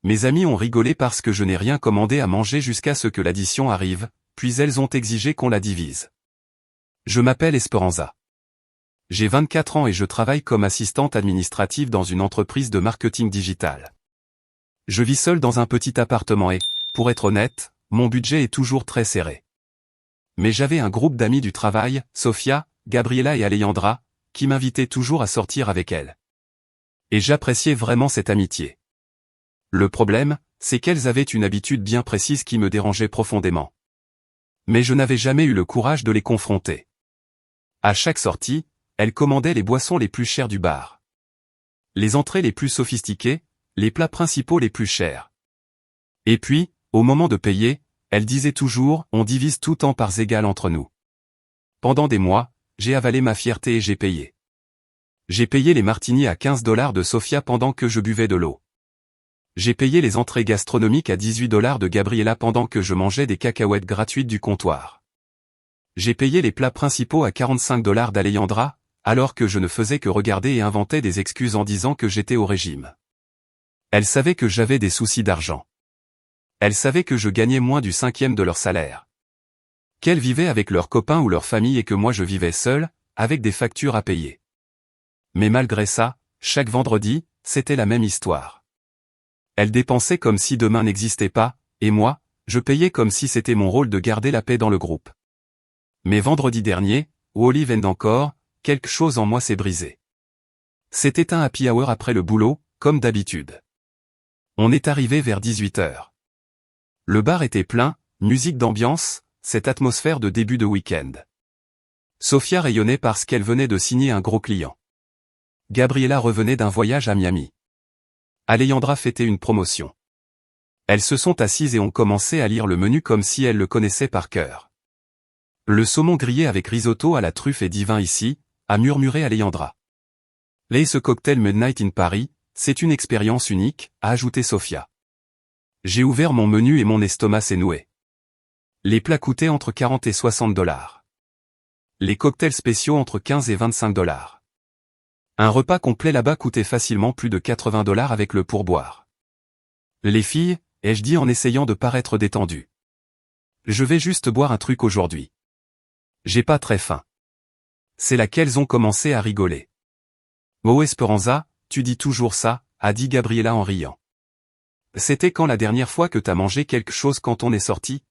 Mes amies ont rigolé parce que je n'ai rien commandé à manger jusqu'à ce que l'addition arrive, puis elles ont exigé qu'on la divise. Je m'appelle Esperanza. J'ai 24 ans et je travaille comme assistante administrative dans une entreprise de marketing digital. Je vis seule dans un petit appartement et, pour être honnête, mon budget est toujours très serré. Mais j'avais un groupe d'amis du travail, Sofia, Gabriela et Alejandra, qui m'invitaient toujours à sortir avec elles. Et j'appréciais vraiment cette amitié. Le problème, c'est qu'elles avaient une habitude bien précise qui me dérangeait profondément. Mais je n'avais jamais eu le courage de les confronter. À chaque sortie, elles commandaient les boissons les plus chères du bar. Les entrées les plus sophistiquées, les plats principaux les plus chers. Et puis, au moment de payer, elles disaient toujours « on divise tout en parts égales entre nous ». Pendant des mois, j'ai avalé ma fierté et j'ai payé. J'ai payé les martinis à 15 $ de Sofia pendant que je buvais de l'eau. J'ai payé les entrées gastronomiques à 18 $ de Gabriela pendant que je mangeais des cacahuètes gratuites du comptoir. J'ai payé les plats principaux à 45 $ d'Alejandra, alors que je ne faisais que regarder et inventer des excuses en disant que j'étais au régime. Elle savait que j'avais des soucis d'argent. Elle savait que je gagnais moins du 5e de leur salaire. Qu'elles vivaient avec leurs copains ou leur famille et que moi je vivais seul, avec des factures à payer. Mais malgré ça, chaque vendredi, c'était la même histoire. Elles dépensaient comme si demain n'existait pas, et moi, je payais comme si c'était mon rôle de garder la paix dans le groupe. Mais vendredi dernier, au Olive & encore, quelque chose en moi s'est brisé. C'était un happy hour après le boulot, comme d'habitude. On est arrivé vers 18 h. Le bar était plein, musique d'ambiance, cette atmosphère de début de week-end. Sofia rayonnait parce qu'elle venait de signer un gros client. Gabriela revenait d'un voyage à Miami. Alejandra fêtait une promotion. Elles se sont assises et ont commencé à lire le menu comme si elles le connaissaient par cœur. Le saumon grillé avec risotto à la truffe est divin ici, a murmuré Alejandra. Ce cocktail Midnight in Paris, c'est une expérience unique, a ajouté Sofia. J'ai ouvert mon menu et mon estomac s'est noué. Les plats coûtaient entre 40 et 60 $. Les cocktails spéciaux entre 15 et 25 $. Un repas complet là-bas coûtait facilement plus de 80 $ avec le pourboire. Les filles, ai-je dit en essayant de paraître détendu. Je vais juste boire un truc aujourd'hui. J'ai pas très faim. C'est là qu'elles ont commencé à rigoler. Oh Esperanza, tu dis toujours ça, a dit Gabriela en riant. C'était quand la dernière fois que t'as mangé quelque chose quand on est sorti?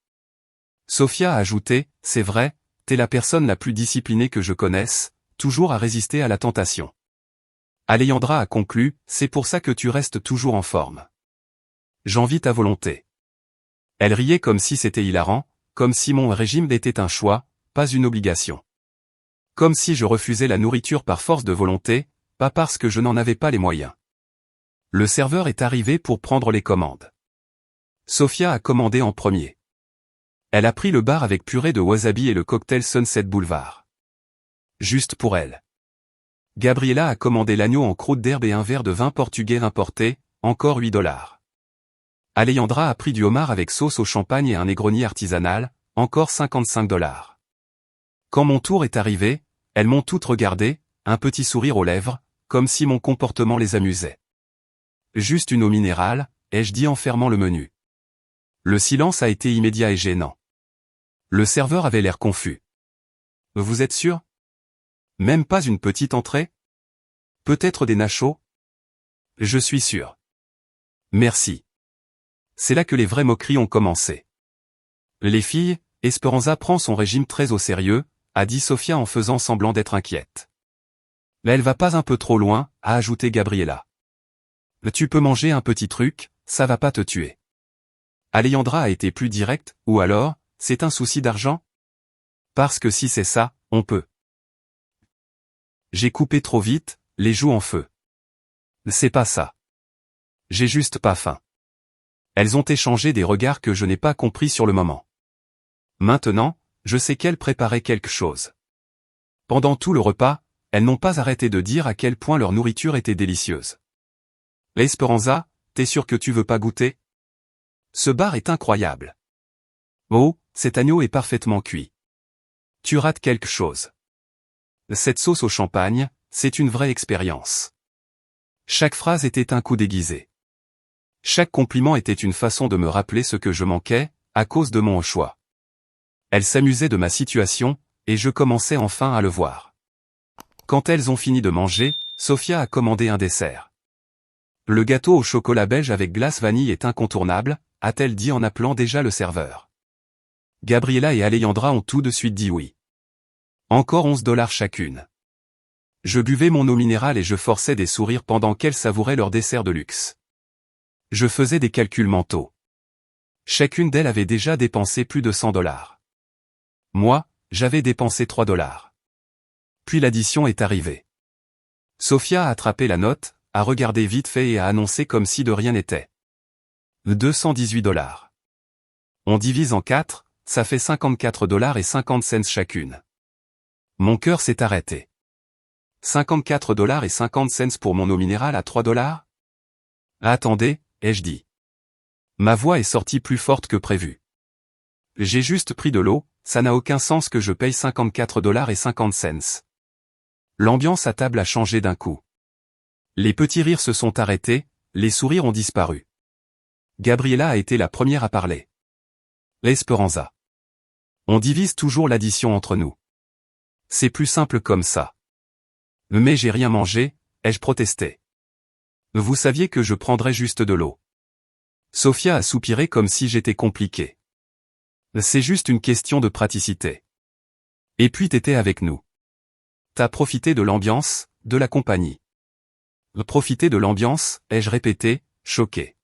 Sofia a ajouté, c'est vrai, t'es la personne la plus disciplinée que je connaisse, toujours à résister à la tentation. Alejandra a conclu, c'est pour ça que tu restes toujours en forme. J'envie ta volonté. Elle riait comme si c'était hilarant, comme si mon régime était un choix, pas une obligation. Comme si je refusais la nourriture par force de volonté, pas parce que je n'en avais pas les moyens. Le serveur est arrivé pour prendre les commandes. Sofia a commandé en premier. Elle a pris le bar avec purée de wasabi et le cocktail Sunset Boulevard. Juste pour elle. Gabriela a commandé l'agneau en croûte d'herbe et un verre de vin portugais importé, encore 8 $. Alejandra a pris du homard avec sauce au champagne et un Negroni artisanal, encore 55 $. Quand mon tour est arrivé, elles m'ont toutes regardé, un petit sourire aux lèvres, comme si mon comportement les amusait. Juste une eau minérale, ai-je dit en fermant le menu. Le silence a été immédiat et gênant. Le serveur avait l'air confus. Vous êtes sûr? Même pas une petite entrée? Peut-être des nachos? Je suis sûr. Merci. C'est là que les vraies moqueries ont commencé. Les filles, Esperanza prend son régime très au sérieux, a dit Sofia en faisant semblant d'être inquiète. Mais elle va pas un peu trop loin, a ajouté Gabriela. Tu peux manger un petit truc, ça va pas te tuer. Alejandra a été plus directe, ou alors, c'est un souci d'argent? Parce que si c'est ça, on peut. J'ai coupé trop vite, les joues en feu. C'est pas ça. J'ai juste pas faim. Elles ont échangé des regards que je n'ai pas compris sur le moment. Maintenant, je sais qu'elles préparaient quelque chose. Pendant tout le repas, elles n'ont pas arrêté de dire à quel point leur nourriture était délicieuse. Esperanza, t'es sûr que tu veux pas goûter? Ce bar est incroyable. Oh, cet agneau est parfaitement cuit. Tu rates quelque chose. Cette sauce au champagne, c'est une vraie expérience. Chaque phrase était un coup déguisé. Chaque compliment était une façon de me rappeler ce que je manquais, à cause de mon choix. Elles s'amusaient de ma situation, et je commençais enfin à le voir. Quand elles ont fini de manger, Sophia a commandé un dessert. Le gâteau au chocolat belge avec glace vanille est incontournable, a-t-elle dit en appelant déjà le serveur. Gabriela et Alejandra ont tout de suite dit oui. Encore 11 $ chacune. Je buvais mon eau minérale et je forçais des sourires pendant qu'elles savouraient leur dessert de luxe. Je faisais des calculs mentaux. Chacune d'elles avait déjà dépensé plus de 100 $. Moi, j'avais dépensé 3 $. Puis l'addition est arrivée. Sophia a attrapé la note, a regardé vite fait et a annoncé comme si de rien n'était. 218 $. On divise en 4, ça fait 54 $50 chacune. Mon cœur s'est arrêté. 54 $50 pour mon eau minérale à 3 $? Attendez, ai-je dit. Ma voix est sortie plus forte que prévu. J'ai juste pris de l'eau, ça n'a aucun sens que je paye 54 $50. L'ambiance à table a changé d'un coup. Les petits rires se sont arrêtés, les sourires ont disparu. Gabriela a été la première à parler. Esperanza. On divise toujours l'addition entre nous. C'est plus simple comme ça. Mais j'ai rien mangé, ai-je protesté. Vous saviez que je prendrais juste de l'eau. Sophia a soupiré comme si j'étais compliqué. C'est juste une question de praticité. Et puis t'étais avec nous. T'as profité de l'ambiance, de la compagnie. Profiter de l'ambiance, ai-je répété, choqué.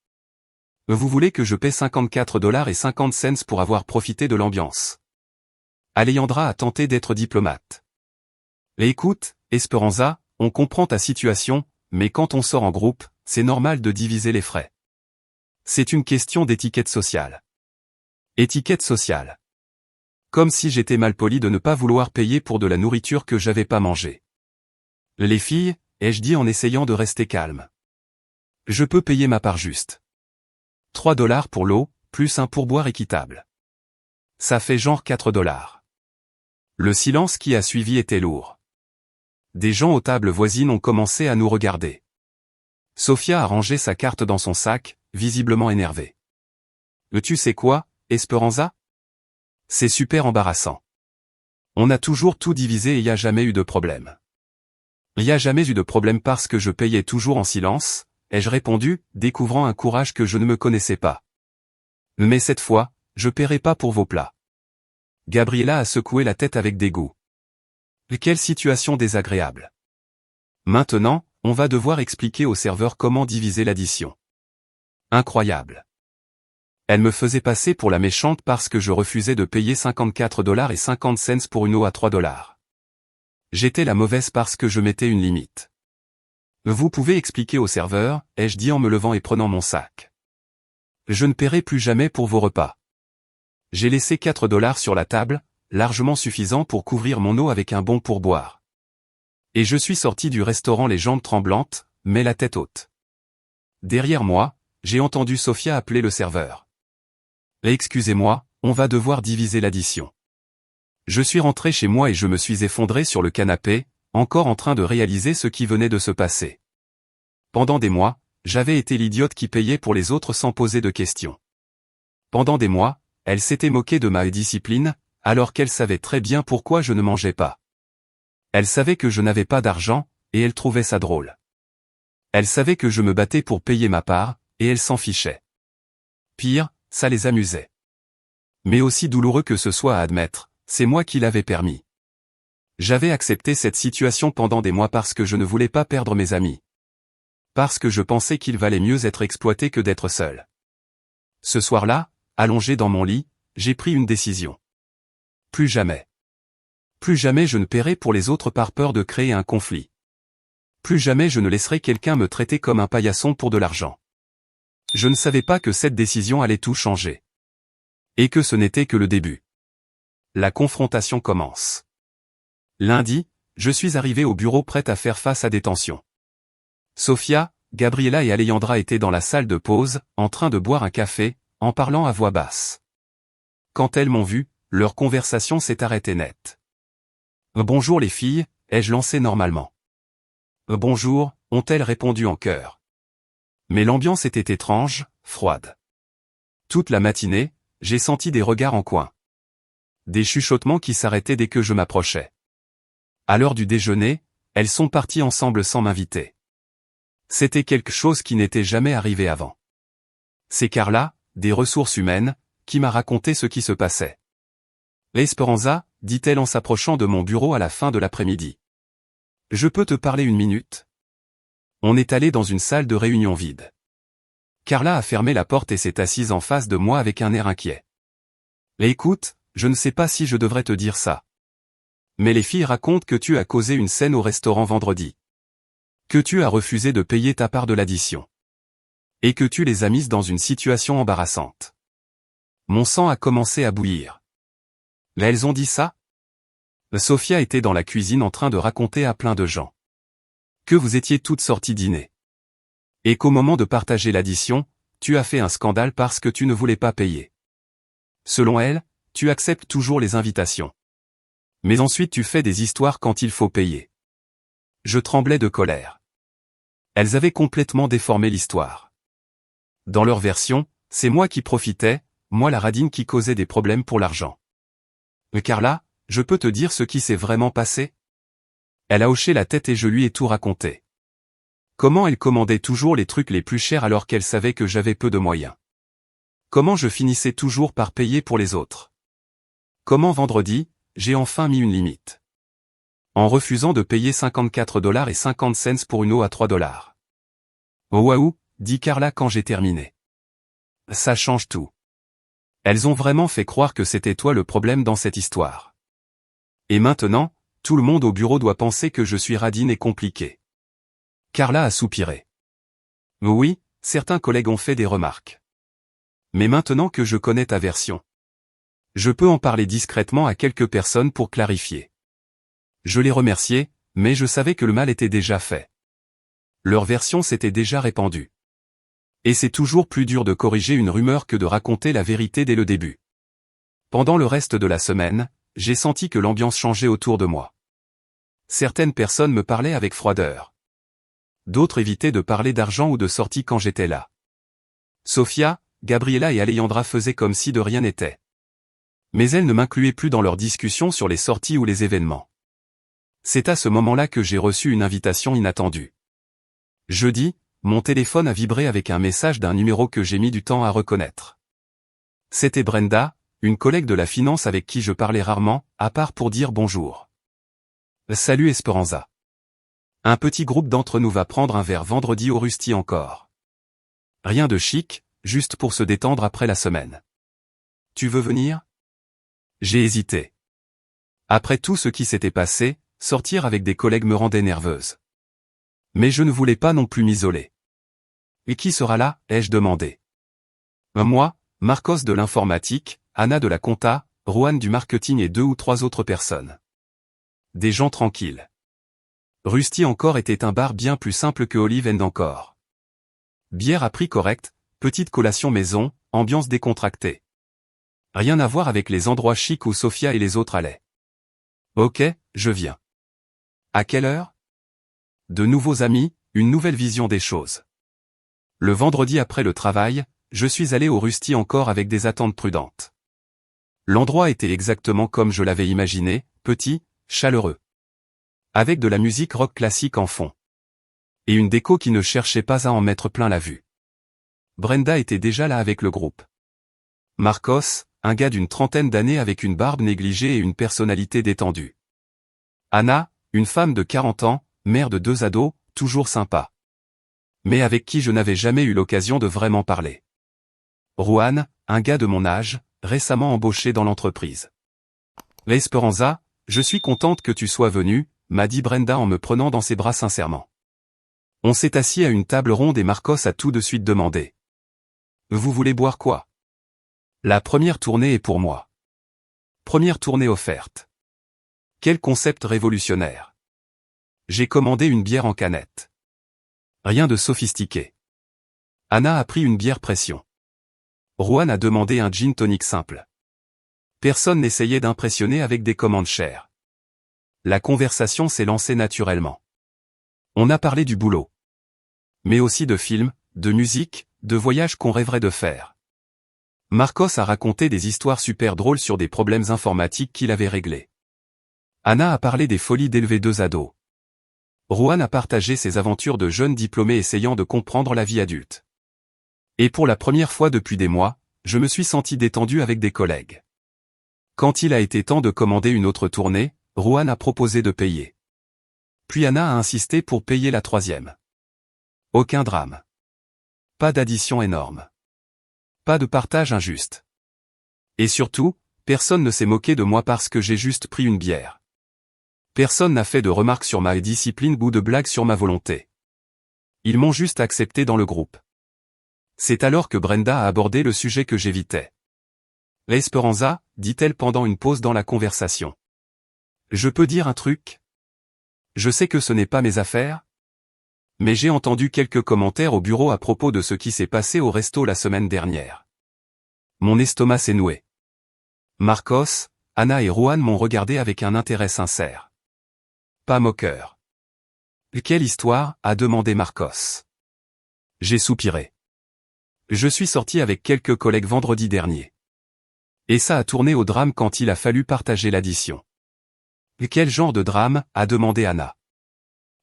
Vous voulez que je paie 54 $50 pour avoir profité de l'ambiance. Alejandra a tenté d'être diplomate. Écoute, Esperanza, on comprend ta situation, mais quand on sort en groupe, c'est normal de diviser les frais. C'est une question d'étiquette sociale. Étiquette sociale. Comme si j'étais malpoli de ne pas vouloir payer pour de la nourriture que j'avais pas mangée. Les filles, ai-je dit en essayant de rester calme. Je peux payer ma part juste. 3 $ pour l'eau, plus un pourboire équitable. Ça fait genre 4 $. Le silence qui a suivi était lourd. Des gens aux tables voisines ont commencé à nous regarder. Sophia a rangé sa carte dans son sac, visiblement énervée. Tu sais quoi, Esperanza? C'est super embarrassant. On a toujours tout divisé et y a jamais eu de problème. Y a jamais eu de problème parce que je payais toujours en silence, ai-je répondu, découvrant un courage que je ne me connaissais pas. Mais cette fois, je paierai pas pour vos plats. Gabriela a secoué la tête avec dégoût. Quelle situation désagréable. Maintenant, on va devoir expliquer au serveur comment diviser l'addition. Incroyable. Elle me faisait passer pour la méchante parce que je refusais de payer 54 $50 pour une eau à 3 $. J'étais la mauvaise parce que je mettais une limite. Vous pouvez expliquer au serveur, ai-je dit en me levant et prenant mon sac. Je ne paierai plus jamais pour vos repas. J'ai laissé 4 $ sur la table, largement suffisant pour couvrir mon eau avec un bon pourboire. Et je suis sorti du restaurant les jambes tremblantes, mais la tête haute. Derrière moi, j'ai entendu Sophia appeler le serveur. Excusez-moi, on va devoir diviser l'addition. Je suis rentré chez moi et je me suis effondré sur le canapé, encore en train de réaliser ce qui venait de se passer. Pendant des mois, j'avais été l'idiote qui payait pour les autres sans poser de questions. Pendant des mois, elle s'était moquée de ma discipline, alors qu'elle savait très bien pourquoi je ne mangeais pas. Elle savait que je n'avais pas d'argent, et elle trouvait ça drôle. Elle savait que je me battais pour payer ma part, et elle s'en fichait. Pire, ça les amusait. Mais aussi douloureux que ce soit à admettre, c'est moi qui l'avais permis. J'avais accepté cette situation pendant des mois parce que je ne voulais pas perdre mes amis. Parce que je pensais qu'il valait mieux être exploité que d'être seul. Ce soir-là, allongé dans mon lit, j'ai pris une décision. Plus jamais. Plus jamais je ne paierai pour les autres par peur de créer un conflit. Plus jamais je ne laisserai quelqu'un me traiter comme un paillasson pour de l'argent. Je ne savais pas que cette décision allait tout changer. Et que ce n'était que le début. La confrontation commence. Lundi, je suis arrivé au bureau prêt à faire face à des tensions. Sophia, Gabriela et Alejandra étaient dans la salle de pause, en train de boire un café, en parlant à voix basse. Quand elles m'ont vu, leur conversation s'est arrêtée net. Bonjour les filles, ai-je lancé normalement. Bonjour, ont-elles répondu en chœur. Mais l'ambiance était étrange, froide. Toute la matinée, j'ai senti des regards en coin. Des chuchotements qui s'arrêtaient dès que je m'approchais. À l'heure du déjeuner, elles sont parties ensemble sans m'inviter. C'était quelque chose qui n'était jamais arrivé avant. C'est Carla, des ressources humaines, qui m'a raconté ce qui se passait. Esperanza, dit-elle en s'approchant de mon bureau à la fin de l'après-midi. Je peux te parler une minute? On est allé dans une salle de réunion vide. Carla a fermé la porte et s'est assise en face de moi avec un air inquiet. Écoute, je ne sais pas si je devrais te dire ça. Mais les filles racontent que tu as causé une scène au restaurant vendredi. Que tu as refusé de payer ta part de l'addition. Et que tu les as mises dans une situation embarrassante. Mon sang a commencé à bouillir. Mais elles ont dit ça? Sophia était dans la cuisine en train de raconter à plein de gens. Que vous étiez toutes sorties dîner. Et qu'au moment de partager l'addition, tu as fait un scandale parce que tu ne voulais pas payer. Selon elle, tu acceptes toujours les invitations. Mais ensuite tu fais des histoires quand il faut payer. Je tremblais de colère. Elles avaient complètement déformé l'histoire. Dans leur version, c'est moi qui profitais, moi la radine qui causait des problèmes pour l'argent. Mais Carla, je peux te dire ce qui s'est vraiment passé? Elle a hoché la tête et je lui ai tout raconté. Comment elle commandait toujours les trucs les plus chers alors qu'elle savait que j'avais peu de moyens. Comment je finissais toujours par payer pour les autres. Comment vendredi, j'ai enfin mis une limite. En refusant de payer 54,50 $ pour une eau à 3 $. Oh waouh, dit Carla quand j'ai terminé. Ça change tout. Elles ont vraiment fait croire que c'était toi le problème dans cette histoire. Et maintenant, tout le monde au bureau doit penser que je suis radine et compliquée. Carla a soupiré. Oui, certains collègues ont fait des remarques. Mais maintenant que je connais ta version, je peux en parler discrètement à quelques personnes pour clarifier. Je les remerciais, mais je savais que le mal était déjà fait. Leur version s'était déjà répandue. Et c'est toujours plus dur de corriger une rumeur que de raconter la vérité dès le début. Pendant le reste de la semaine, j'ai senti que l'ambiance changeait autour de moi. Certaines personnes me parlaient avec froideur. D'autres évitaient de parler d'argent ou de sortie quand j'étais là. Sophia, Gabriela et Alejandra faisaient comme si de rien n'était. Mais elles ne m'incluaient plus dans leurs discussions sur les sorties ou les événements. C'est à ce moment-là que j'ai reçu une invitation inattendue. Jeudi, mon téléphone a vibré avec un message d'un numéro que j'ai mis du temps à reconnaître. C'était Brenda, une collègue de la finance avec qui je parlais rarement, à part pour dire bonjour. Salut Esperanza. Un petit groupe d'entre nous va prendre un verre vendredi au Rusty encore. Rien de chic, juste pour se détendre après la semaine. Tu veux venir? J'ai hésité. Après tout ce qui s'était passé, sortir avec des collègues me rendait nerveuse. Mais je ne voulais pas non plus m'isoler. Et qui sera là, ai-je demandé. Moi, Marcos de l'informatique, Anna de la compta, Rohan du marketing et 2 ou 3 autres personnes. Des gens tranquilles. Rusty encore était un bar bien plus simple que Olive and encore. Bière à prix correct, petite collation maison, ambiance décontractée. Rien à voir avec les endroits chics où Sophia et les autres allaient. Ok, je viens. À quelle heure? De nouveaux amis, une nouvelle vision des choses. Le vendredi après le travail, je suis allé au Rusty encore avec des attentes prudentes. L'endroit était exactement comme je l'avais imaginé, petit, chaleureux. Avec de la musique rock classique en fond. Et une déco qui ne cherchait pas à en mettre plein la vue. Brenda était déjà là avec le groupe. Marcos, un gars d'une trentaine d'années avec une barbe négligée et une personnalité détendue. Anna, une femme de 40 ans, mère de 2 ados, toujours sympa. Mais avec qui je n'avais jamais eu l'occasion de vraiment parler. Rohan, un gars de mon âge, récemment embauché dans l'entreprise. Esperanza, je suis contente que tu sois venue, m'a dit Brenda en me prenant dans ses bras sincèrement. On s'est assis à une table ronde et Marcos a tout de suite demandé. Vous voulez boire quoi? La première tournée est pour moi. Première tournée offerte. Quel concept révolutionnaire. J'ai commandé une bière en canette. Rien de sophistiqué. Anna a pris une bière pression. Rohan a demandé un gin tonic simple. Personne n'essayait d'impressionner avec des commandes chères. La conversation s'est lancée naturellement. On a parlé du boulot. Mais aussi de films, de musique, de voyages qu'on rêverait de faire. Marcos a raconté des histoires super drôles sur des problèmes informatiques qu'il avait réglés. Anna a parlé des folies d'élever 2 ados. Juan a partagé ses aventures de jeune diplômé essayant de comprendre la vie adulte. Et pour la première fois depuis des mois, je me suis senti détendu avec des collègues. Quand il a été temps de commander une autre tournée, Juan a proposé de payer. Puis Anna a insisté pour payer la 3e. Aucun drame. Pas d'addition énorme. Pas de partage injuste. Et surtout, personne ne s'est moqué de moi parce que j'ai juste pris une bière. Personne n'a fait de remarques sur ma discipline ou de blagues sur ma volonté. Ils m'ont juste accepté dans le groupe. C'est alors que Brenda a abordé le sujet que j'évitais. « Esperanza », dit-elle pendant une pause dans la conversation. « Je peux dire un truc ? Je sais que ce n'est pas mes affaires, mais j'ai entendu quelques commentaires au bureau à propos de ce qui s'est passé au resto la semaine dernière. Mon estomac s'est noué. » Marcos, Anna et Juan m'ont regardé avec un intérêt sincère. Pas moqueur. « Quelle histoire ?» a demandé Marcos. J'ai soupiré. Je suis sorti avec quelques collègues vendredi dernier. Et ça a tourné au drame quand il a fallu partager l'addition. « Quel genre de drame ?» a demandé Anna.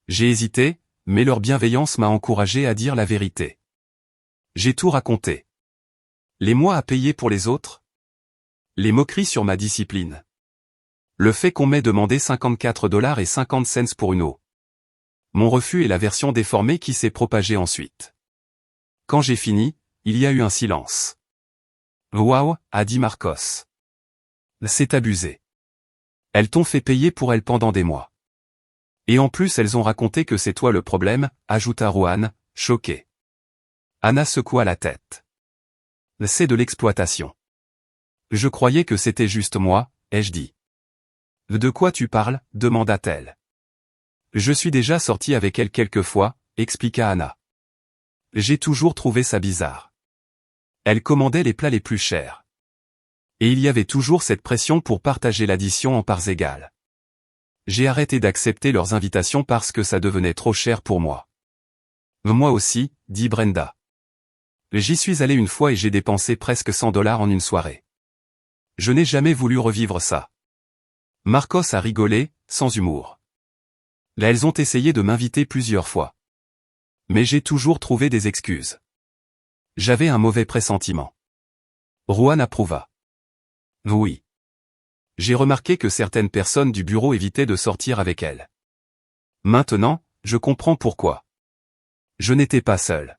J'ai hésité, mais leur bienveillance m'a encouragé à dire la vérité. J'ai tout raconté. Les mois à payer pour les autres. Les moqueries sur ma discipline. Le fait qu'on m'ait demandé 54,50 $ pour une eau. Mon refus et la version déformée qui s'est propagée ensuite. Quand j'ai fini, il y a eu un silence. « Waouh », a dit Marcos. « C'est abusé. Elles t'ont fait payer pour elles pendant des mois. Et en plus elles ont raconté que c'est toi le problème », ajouta Juan, choqué. Anna secoua la tête. « C'est de l'exploitation. » Je croyais que c'était juste moi, ai-je dit. « De quoi tu parles ?» demanda-t-elle. « Je suis déjà sorti avec elle quelques fois », expliqua Anna. J'ai toujours trouvé ça bizarre. Elle commandait les plats les plus chers. Et il y avait toujours cette pression pour partager l'addition en parts égales. J'ai arrêté d'accepter leurs invitations parce que ça devenait trop cher pour moi. Moi aussi, dit Brenda. J'y suis allé une fois et j'ai dépensé presque 100 $ en une soirée. Je n'ai jamais voulu revivre ça. Marcos a rigolé, sans humour. Là elles ont essayé de m'inviter plusieurs fois. Mais j'ai toujours trouvé des excuses. J'avais un mauvais pressentiment. Juan approuva. Oui. J'ai remarqué que certaines personnes du bureau évitaient de sortir avec elle. Maintenant, je comprends pourquoi. Je n'étais pas seul.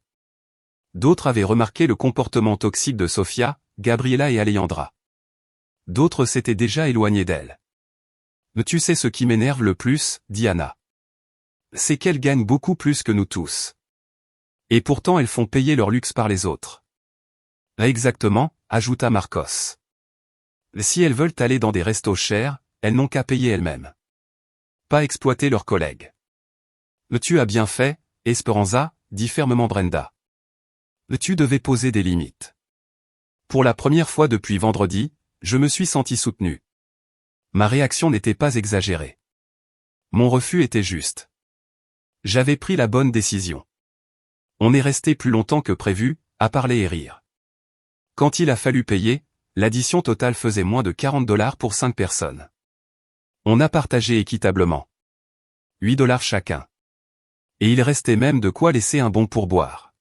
D'autres avaient remarqué le comportement toxique de Sofia, Gabriela et Alejandra. D'autres s'étaient déjà éloignés d'elle. Mais tu sais ce qui m'énerve le plus, dit Anna. C'est qu'elles gagnent beaucoup plus que nous tous. Et pourtant elles font payer leur luxe par les autres. Exactement, ajouta Marcos. Si elles veulent aller dans des restos chers, elles n'ont qu'à payer elles-mêmes. Pas exploiter leurs collègues. Tu as bien fait, Esperanza, dit fermement Brenda. Tu devais poser des limites. Pour la première fois depuis vendredi, je me suis senti soutenu. Ma réaction n'était pas exagérée. Mon refus était juste. J'avais pris la bonne décision. On est resté plus longtemps que prévu, à parler et rire. Quand il a fallu payer, l'addition totale faisait moins de 40 $ pour 5 personnes. On a partagé équitablement. 8 $ chacun. Et il restait même de quoi laisser un bon pourboire.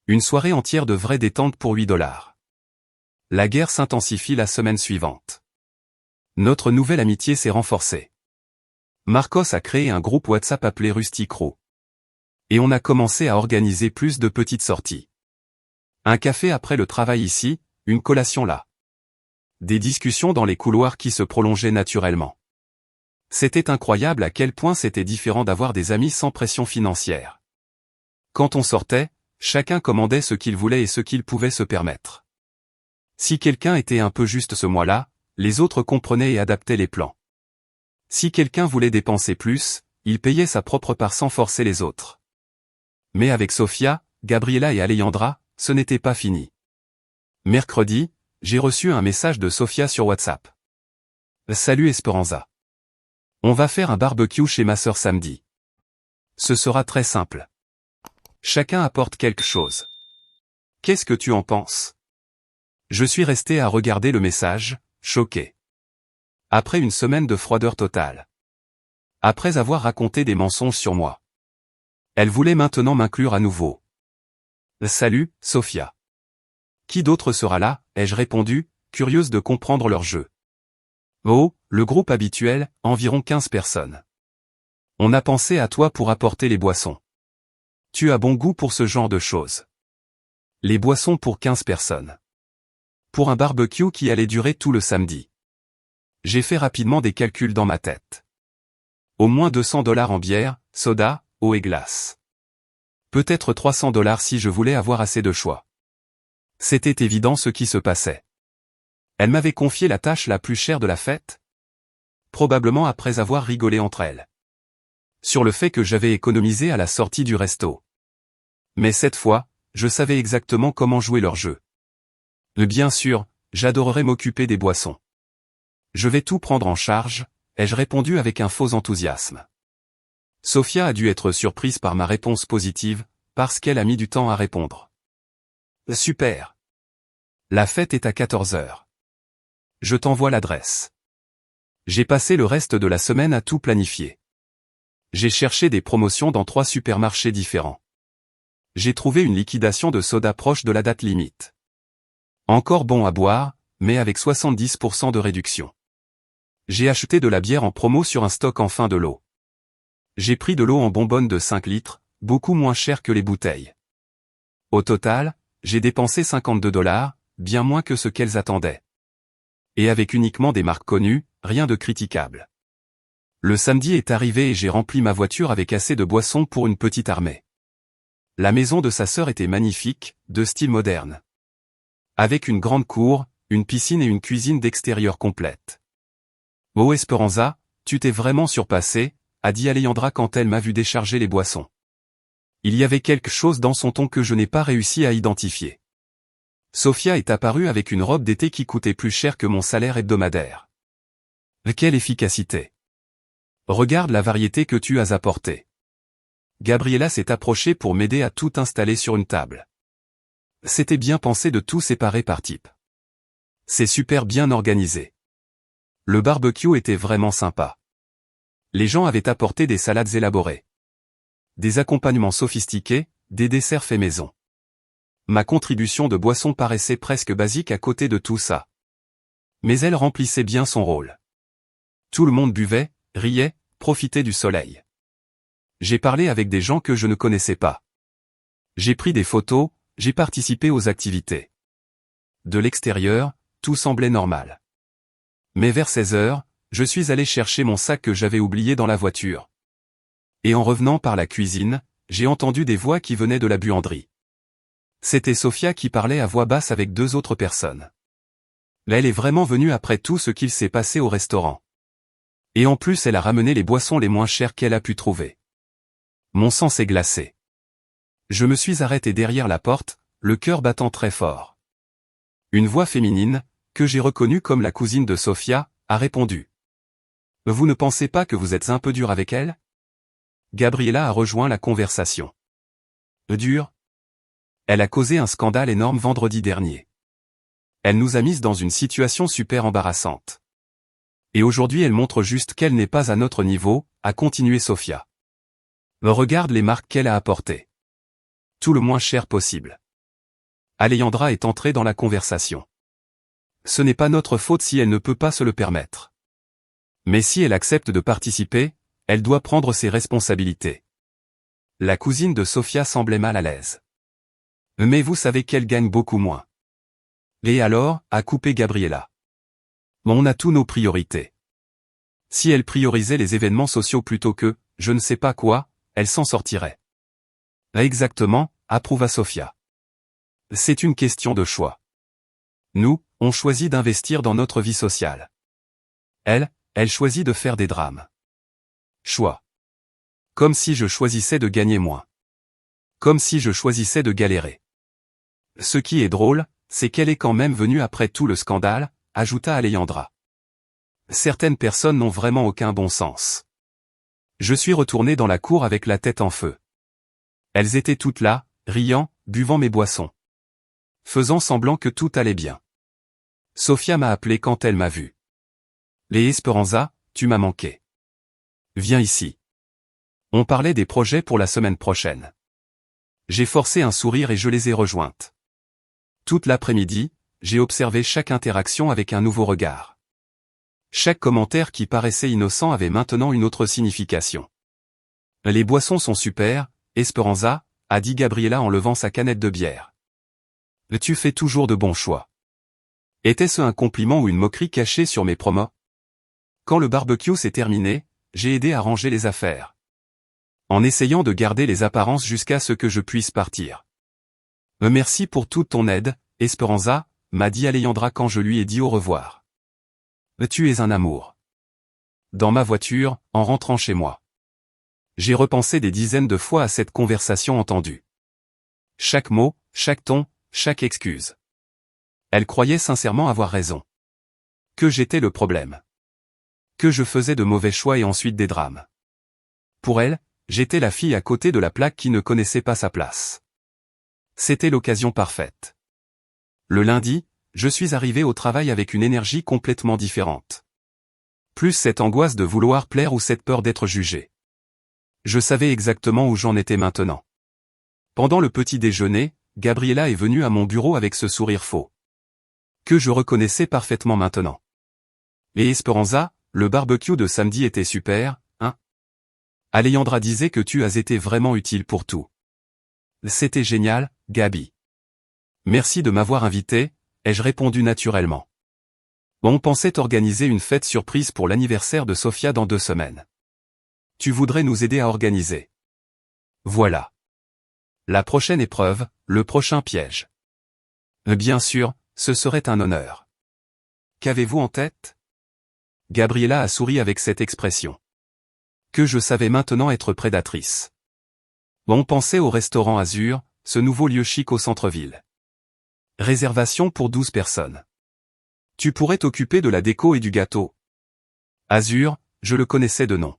Une soirée entière de vraie détente pour 8 $. La guerre s'intensifie la semaine suivante. Notre nouvelle amitié s'est renforcée. Marcos a créé un groupe WhatsApp appelé Rusty Crew. Et on a commencé à organiser plus de petites sorties. Un café après le travail ici, une collation là. Des discussions dans les couloirs qui se prolongeaient naturellement. C'était incroyable à quel point c'était différent d'avoir des amis sans pression financière. Quand on sortait, chacun commandait ce qu'il voulait et ce qu'il pouvait se permettre. Si quelqu'un était un peu juste ce mois-là, les autres comprenaient et adaptaient les plans. Si quelqu'un voulait dépenser plus, il payait sa propre part sans forcer les autres. Mais avec Sofia, Gabriela et Alejandra, ce n'était pas fini. Mercredi, j'ai reçu un message de Sofia sur WhatsApp. Salut Esperanza. On va faire un barbecue chez ma sœur samedi. Ce sera très simple. Chacun apporte quelque chose. Qu'est-ce que tu en penses? Je suis resté à regarder le message, choqué. Après une semaine de froideur totale. Après avoir raconté des mensonges sur moi. Elle voulait maintenant m'inclure à nouveau. Salut, Sophia. Qui d'autre sera là, ai-je répondu, curieuse de comprendre leur jeu. Oh, le groupe habituel, environ 15 personnes. On a pensé à toi pour apporter les boissons. Tu as bon goût pour ce genre de choses. Les boissons pour 15 personnes. Pour un barbecue qui allait durer tout le samedi. J'ai fait rapidement des calculs dans ma tête. Au moins $200 en bière, soda, eau et glace. Peut-être $300 si je voulais avoir assez de choix. C'était évident ce qui se passait. Elle m'avait confié la tâche la plus chère de la fête. Probablement après avoir rigolé entre elles. Sur le fait que j'avais économisé à la sortie du resto. Mais cette fois, je savais exactement comment jouer leur jeu. Bien sûr, j'adorerais m'occuper des boissons. Je vais tout prendre en charge, ai-je répondu avec un faux enthousiasme. Sophia a dû être surprise par ma réponse positive, parce qu'elle a mis du temps à répondre. Super. La fête est à 14 heures. Je t'envoie l'adresse. J'ai passé le reste de la semaine à tout planifier. J'ai cherché des promotions dans 3 supermarchés différents. J'ai trouvé une liquidation de soda proche de la date limite. Encore bon à boire, mais avec 70% de réduction. J'ai acheté de la bière en promo sur un stock en fin de lot. J'ai pris de l'eau en bonbonne de 5 litres, beaucoup moins cher que les bouteilles. Au total, j'ai dépensé $52, bien moins que ce qu'elles attendaient. Et avec uniquement des marques connues, rien de critiquable. Le samedi est arrivé et j'ai rempli ma voiture avec assez de boissons pour une petite armée. La maison de sa sœur était magnifique, de style moderne. Avec une grande cour, une piscine et une cuisine d'extérieur complète. Oh Esperanza, tu t'es vraiment surpassée, a dit Alejandra quand elle m'a vu décharger les boissons. Il y avait quelque chose dans son ton que je n'ai pas réussi à identifier. Sophia est apparue avec une robe d'été qui coûtait plus cher que mon salaire hebdomadaire. Quelle efficacité! Regarde la variété que tu as apportée. Gabriela s'est approchée pour m'aider à tout installer sur une table. C'était bien pensé de tout séparer par type. C'est super bien organisé. Le barbecue était vraiment sympa. Les gens avaient apporté des salades élaborées. Des accompagnements sophistiqués, des desserts faits maison. Ma contribution de boisson paraissait presque basique à côté de tout ça. Mais elle remplissait bien son rôle. Tout le monde buvait, riait, profitait du soleil. J'ai parlé avec des gens que je ne connaissais pas. J'ai pris des photos, j'ai participé aux activités. De l'extérieur, tout semblait normal. Mais vers 16 heures, je suis allé chercher mon sac que j'avais oublié dans la voiture. Et en revenant par la cuisine, j'ai entendu des voix qui venaient de la buanderie. C'était Sophia qui parlait à voix basse avec 2 autres personnes. Elle est vraiment venue après tout ce qu'il s'est passé au restaurant. Et en plus elle a ramené les boissons les moins chères qu'elle a pu trouver. Mon sang s'est glacé. Je me suis arrêté derrière la porte, le cœur battant très fort. Une voix féminine, que j'ai reconnue comme la cousine de Sophia, a répondu. Vous ne pensez pas que vous êtes un peu dur avec elle? Gabriela a rejoint la conversation. Dur? Elle a causé un scandale énorme vendredi dernier. Elle nous a mises dans une situation super embarrassante. Et aujourd'hui elle montre juste qu'elle n'est pas à notre niveau, a continué Sophia. Regarde les marques qu'elle a apportées. Tout le moins cher possible. Alejandra est entrée dans la conversation. Ce n'est pas notre faute si elle ne peut pas se le permettre. Mais si elle accepte de participer, elle doit prendre ses responsabilités. La cousine de Sophia semblait mal à l'aise. Mais vous savez qu'elle gagne beaucoup moins. Et alors, a coupé Gabriela. On a tous nos priorités. Si elle priorisait les événements sociaux plutôt que, je ne sais pas quoi, elle s'en sortirait. Exactement, approuva Sophia. C'est une question de choix. Nous, on choisit d'investir dans notre vie sociale. Elle choisit de faire des drames. Choix. Comme si je choisissais de gagner moins. Comme si je choisissais de galérer. Ce qui est drôle, c'est qu'elle est quand même venue après tout le scandale, ajouta Alejandra. Certaines personnes n'ont vraiment aucun bon sens. Je suis retourné dans la cour avec la tête en feu. Elles étaient toutes là, riant, buvant mes boissons. faisant semblant que tout allait bien. Sofia m'a appelé quand elle m'a vu. Les Esperanza, tu m'as manqué. Viens ici. On parlait des projets pour la semaine prochaine. J'ai forcé un sourire et je les ai rejointes. Toute l'après-midi, j'ai observé chaque interaction avec un nouveau regard. Chaque commentaire qui paraissait innocent avait maintenant une autre signification. Les boissons sont super, Esperanza, a dit Gabriela en levant sa canette de bière. Tu fais toujours de bons choix. Était-ce un compliment ou une moquerie cachée sur mes promos? Quand le barbecue s'est terminé, j'ai aidé à ranger les affaires. En essayant de garder les apparences jusqu'à ce que je puisse partir. Merci pour toute ton aide, Esperanza, m'a dit Alejandra quand je lui ai dit au revoir. Tu es un amour. Dans ma voiture, en rentrant chez moi. J'ai repensé des dizaines de fois à cette conversation entendue. Chaque mot, chaque ton, chaque excuse. Elle croyait sincèrement avoir raison. Que j'étais le problème. Que je faisais de mauvais choix et ensuite des drames. Pour elle, j'étais la fille à côté de la plaque qui ne connaissait pas sa place. C'était l'occasion parfaite. Le lundi, je suis arrivé au travail avec une énergie complètement différente. Plus cette angoisse de vouloir plaire ou cette peur d'être jugé. Je savais exactement où j'en étais maintenant. Pendant le petit déjeuner, Gabriela est venue à mon bureau avec ce sourire faux. Que je reconnaissais parfaitement maintenant. Et Esperanza, le barbecue de samedi était super, hein? Alejandra disait que tu as été vraiment utile pour tout. C'était génial, Gabi. Merci de m'avoir invité, ai-je répondu naturellement. On pensait organiser une fête surprise pour l'anniversaire de Sofia dans 2 semaines. Tu voudrais nous aider à organiser. Voilà. La prochaine épreuve, le prochain piège. Bien sûr, ce serait un honneur. Qu'avez-vous en tête? Gabriela a souri avec cette expression. Que je savais maintenant être prédatrice. On pensait au restaurant Azur, ce nouveau lieu chic au centre-ville. Réservation pour 12 personnes. Tu pourrais t'occuper de la déco et du gâteau. Azur, je le connaissais de nom.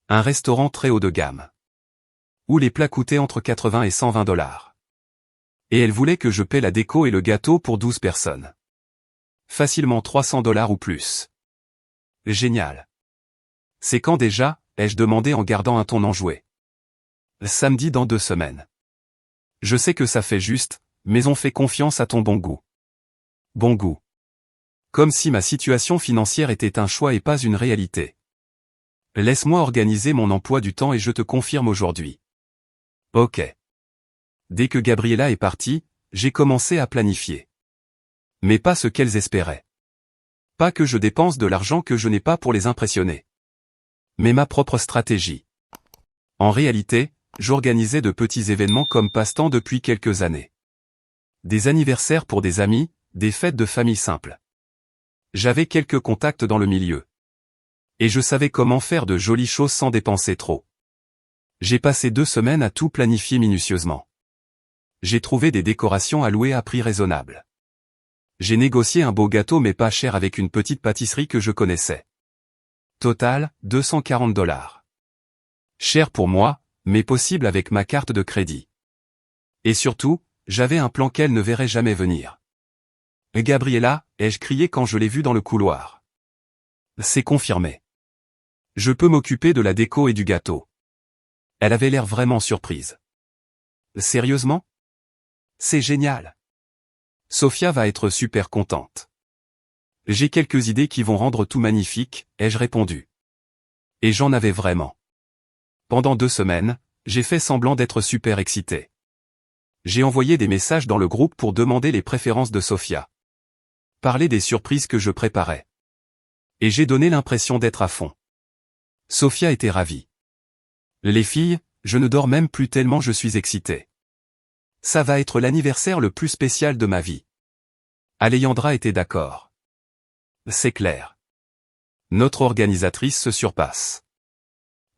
Un restaurant très haut de gamme. Où les plats coûtaient entre 80 et 120 $. Et elle voulait que je paie la déco et le gâteau pour 12 personnes. Facilement 300 $ ou plus. Génial. C'est quand déjà, ai-je demandé en gardant un ton enjoué. Samedi dans 2 semaines. Je sais que ça fait juste, mais on fait confiance à ton bon goût. Bon goût. Comme si ma situation financière était un choix et pas une réalité. Laisse-moi organiser mon emploi du temps et je te confirme aujourd'hui. Ok. Dès que Gabriela est partie, j'ai commencé à planifier. Mais pas ce qu'elles espéraient. Pas que je dépense de l'argent que je n'ai pas pour les impressionner. Mais ma propre stratégie. En réalité, j'organisais de petits événements comme passe-temps depuis quelques années. Des anniversaires pour des amis, des fêtes de famille simples. J'avais quelques contacts dans le milieu. Et je savais comment faire de jolies choses sans dépenser trop. J'ai passé 2 semaines à tout planifier minutieusement. J'ai trouvé des décorations à louer à prix raisonnable. J'ai négocié un beau gâteau mais pas cher avec une petite pâtisserie que je connaissais. Total, 240 $. Cher pour moi, mais possible avec ma carte de crédit. Et surtout, j'avais un plan qu'elle ne verrait jamais venir. Gabriela, ai-je crié quand je l'ai vue dans le couloir. C'est confirmé. Je peux m'occuper de la déco et du gâteau. Elle avait l'air vraiment surprise. Sérieusement? C'est génial. Sofia va être super contente. J'ai quelques idées qui vont rendre tout magnifique, ai-je répondu. Et j'en avais vraiment. Pendant 2 semaines, j'ai fait semblant d'être super excité. J'ai envoyé des messages dans le groupe pour demander les préférences de Sofia. Parler des surprises que je préparais. Et j'ai donné l'impression d'être à fond. Sofia était ravie. Les filles, je ne dors même plus tellement je suis excité. Ça va être l'anniversaire le plus spécial de ma vie. Alejandra était d'accord. C'est clair. Notre organisatrice se surpasse.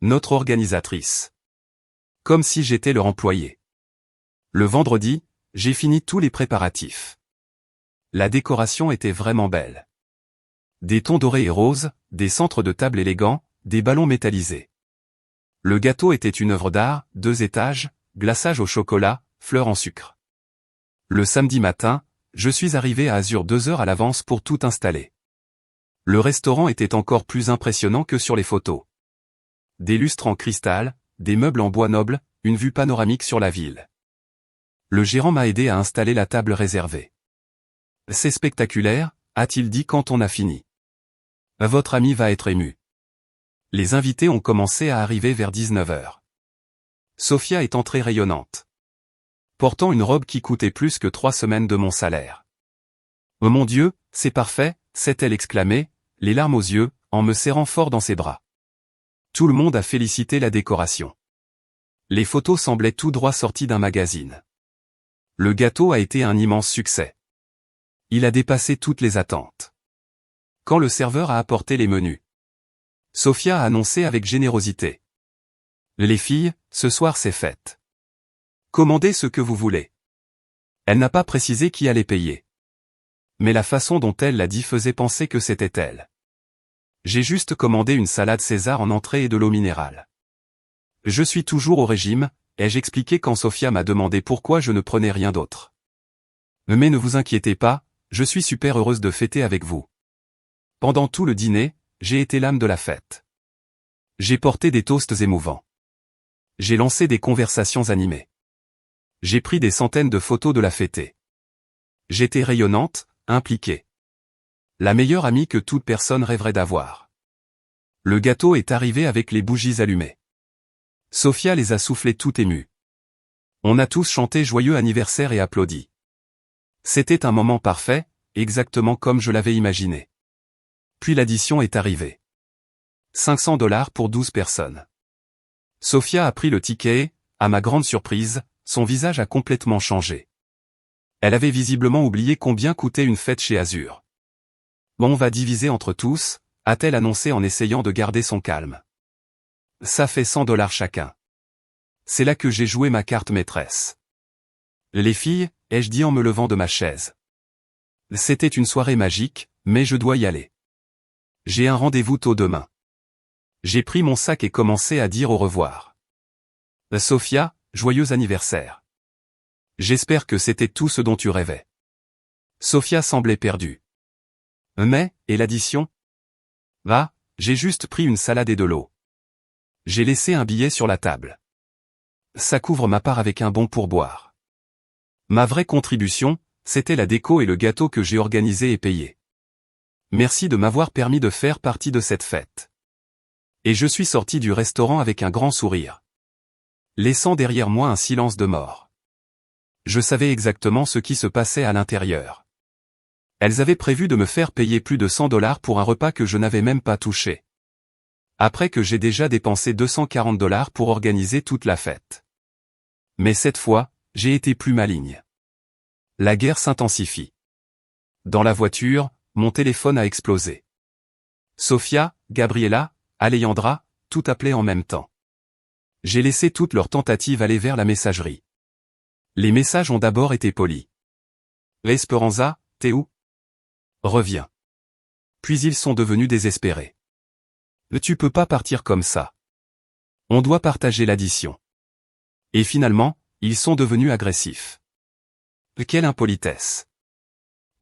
Notre organisatrice. Comme si j'étais leur employé. Le vendredi, j'ai fini tous les préparatifs. La décoration était vraiment belle. Des tons dorés et roses, des centres de table élégants, des ballons métallisés. Le gâteau était une œuvre d'art, 2 étages, glaçage au chocolat, fleurs en sucre. Le samedi matin, je suis arrivé à Azur 2 heures à l'avance pour tout installer. Le restaurant était encore plus impressionnant que sur les photos. Des lustres en cristal, des meubles en bois noble, une vue panoramique sur la ville. Le gérant m'a aidé à installer la table réservée. C'est spectaculaire, a-t-il dit quand on a fini. Votre ami va être ému. Les invités ont commencé à arriver vers 19 heures. Sofia est entrée rayonnante, portant une robe qui coûtait plus que 3 semaines de mon salaire. « Oh mon Dieu, c'est parfait !» s'est-elle exclamée, les larmes aux yeux, en me serrant fort dans ses bras. Tout le monde a félicité la décoration. Les photos semblaient tout droit sorties d'un magazine. Le gâteau a été un immense succès. Il a dépassé toutes les attentes. Quand le serveur a apporté les menus, Sofia a annoncé avec générosité. « Les filles, ce soir c'est fête. Commandez ce que vous voulez. » Elle n'a pas précisé qui allait payer. Mais la façon dont elle l'a dit faisait penser que c'était elle. J'ai juste commandé une salade César en entrée et de l'eau minérale. Je suis toujours au régime, ai-je expliqué quand Sofia m'a demandé pourquoi je ne prenais rien d'autre. Mais ne vous inquiétez pas, je suis super heureuse de fêter avec vous. Pendant tout le dîner, j'ai été l'âme de la fête. J'ai porté des toasts émouvants. J'ai lancé des conversations animées. J'ai pris des centaines de photos de la fêtée. J'étais rayonnante, impliquée. La meilleure amie que toute personne rêverait d'avoir. Le gâteau est arrivé avec les bougies allumées. Sofia les a soufflées tout émues. On a tous chanté joyeux anniversaire et applaudi. C'était un moment parfait, exactement comme je l'avais imaginé. Puis l'addition est arrivée. 500 $ pour 12 personnes. Sofia a pris le ticket et, à ma grande surprise, son visage a complètement changé. Elle avait visiblement oublié combien coûtait une fête chez Azur. Bon, on va diviser entre tous, a-t-elle annoncé en essayant de garder son calme. Ça fait 100 $ chacun. C'est là que j'ai joué ma carte maîtresse. Les filles, ai-je dit en me levant de ma chaise. C'était une soirée magique, mais je dois y aller. J'ai un rendez-vous tôt demain. J'ai pris mon sac et commencé à dire au revoir. Sofia, joyeux anniversaire. J'espère que c'était tout ce dont tu rêvais. Sofia semblait perdue. Mais, et l'addition? Va, j'ai juste pris une salade et de l'eau. J'ai laissé un billet sur la table. Ça couvre ma part avec un bon pourboire. Ma vraie contribution, c'était la déco et le gâteau que j'ai organisé et payé. Merci de m'avoir permis de faire partie de cette fête. Et je suis sorti du restaurant avec un grand sourire, laissant derrière moi un silence de mort. Je savais exactement ce qui se passait à l'intérieur. Elles avaient prévu de me faire payer plus de 100 $ pour un repas que je n'avais même pas touché. Après que j'ai déjà dépensé 240 $ pour organiser toute la fête. Mais cette fois, j'ai été plus maligne. La guerre s'intensifie. Dans la voiture, mon téléphone a explosé. Sofia, Gabriela, Alejandra, tout appelé en même temps. J'ai laissé toutes leurs tentatives aller vers la messagerie. Les messages ont d'abord été polis. Esperanza, t'es où? Reviens. Puis ils sont devenus désespérés. Tu peux pas partir comme ça. On doit partager l'addition. Et finalement, ils sont devenus agressifs. Quelle impolitesse.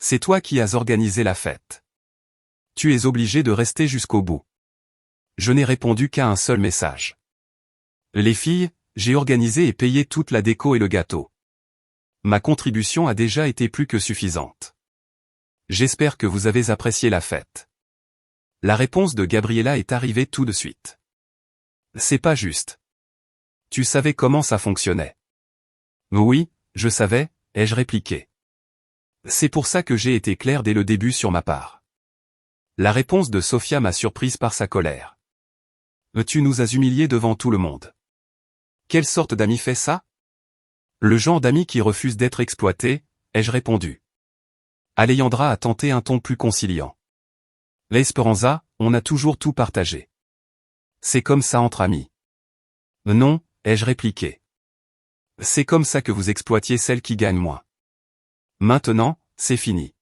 C'est toi qui as organisé la fête. Tu es obligé de rester jusqu'au bout. Je n'ai répondu qu'à un seul message. Les filles, j'ai organisé et payé toute la déco et le gâteau. Ma contribution a déjà été plus que suffisante. J'espère que vous avez apprécié la fête. La réponse de Gabriela est arrivée tout de suite. C'est pas juste. Tu savais comment ça fonctionnait. Oui, je savais, ai-je répliqué. C'est pour ça que j'ai été clair dès le début sur ma part. La réponse de Sofia m'a surprise par sa colère. Tu nous as humiliés devant tout le monde. Quelle sorte d'ami fait ça? Le genre d'ami qui refuse d'être exploité, ai-je répondu. Alejandra a tenté un ton plus conciliant. Esperanza, on a toujours tout partagé. C'est comme ça entre amis. Non, ai-je répliqué. C'est comme ça que vous exploitiez celles qui gagnent moins. Maintenant, c'est fini.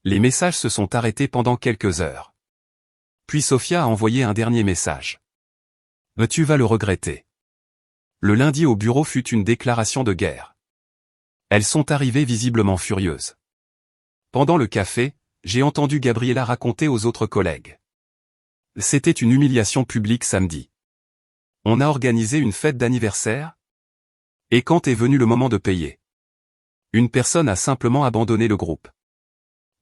Les messages se sont arrêtés pendant quelques heures. Puis Sofia a envoyé un dernier message. Tu vas le regretter. Le lundi au bureau fut une déclaration de guerre. Elles sont arrivées visiblement furieuses. Pendant le café, j'ai entendu Gabriela raconter aux autres collègues. C'était une humiliation publique samedi. On a organisé une fête d'anniversaire? Et quand est venu le moment de payer? Une personne a simplement abandonné le groupe.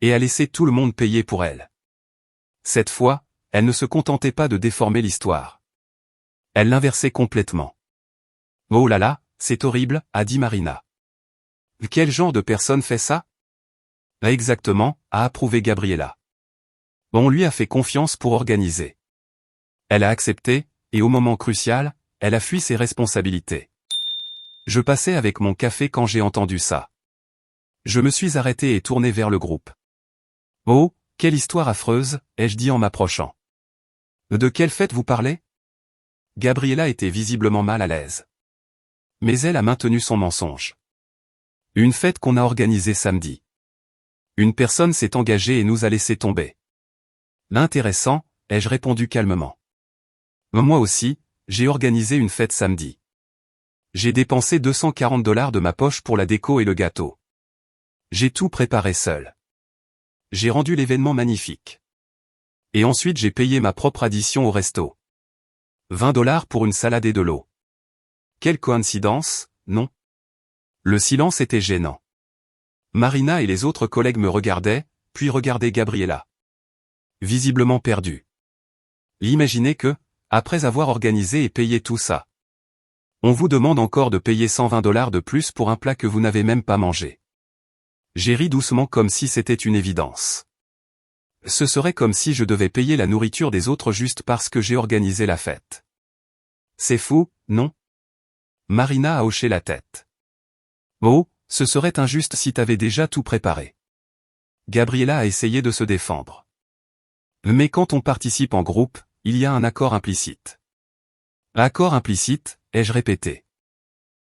Et a laissé tout le monde payer pour elle. Cette fois, elle ne se contentait pas de déformer l'histoire. Elle l'inversait complètement. Oh là là, c'est horrible, a dit Marina. Quel genre de personne fait ça? Exactement, a approuvé Gabriela. On lui a fait confiance pour organiser. Elle a accepté, et au moment crucial, elle a fui ses responsabilités. Je passais avec mon café quand j'ai entendu ça. Je me suis arrêté et tourné vers le groupe. Oh, quelle histoire affreuse, ai-je dit en m'approchant. De quelle fête vous parlez? Gabriela était visiblement mal à l'aise. Mais elle a maintenu son mensonge. Une fête qu'on a organisée samedi. Une personne s'est engagée et nous a laissé tomber. L'intéressant, ai-je répondu calmement. Moi aussi, j'ai organisé une fête samedi. J'ai dépensé $240 de ma poche pour la déco et le gâteau. J'ai tout préparé seul. J'ai rendu l'événement magnifique. Et ensuite j'ai payé ma propre addition au resto. $20 pour une salade et de l'eau. Quelle coïncidence, non? Le silence était gênant. Marina et les autres collègues me regardaient, puis regardaient Gabriela. Visiblement perdue. Imaginez que, après avoir organisé et payé tout ça, on vous demande encore de payer $120 de plus pour un plat que vous n'avez même pas mangé. J'ai ri doucement comme si c'était une évidence. Ce serait comme si je devais payer la nourriture des autres juste parce que j'ai organisé la fête. C'est fou, non? Marina a hoché la tête. Oh, ce serait injuste si t'avais déjà tout préparé. Gabriela a essayé de se défendre. Mais quand on participe en groupe, il y a un accord implicite. Accord implicite, ai-je répété.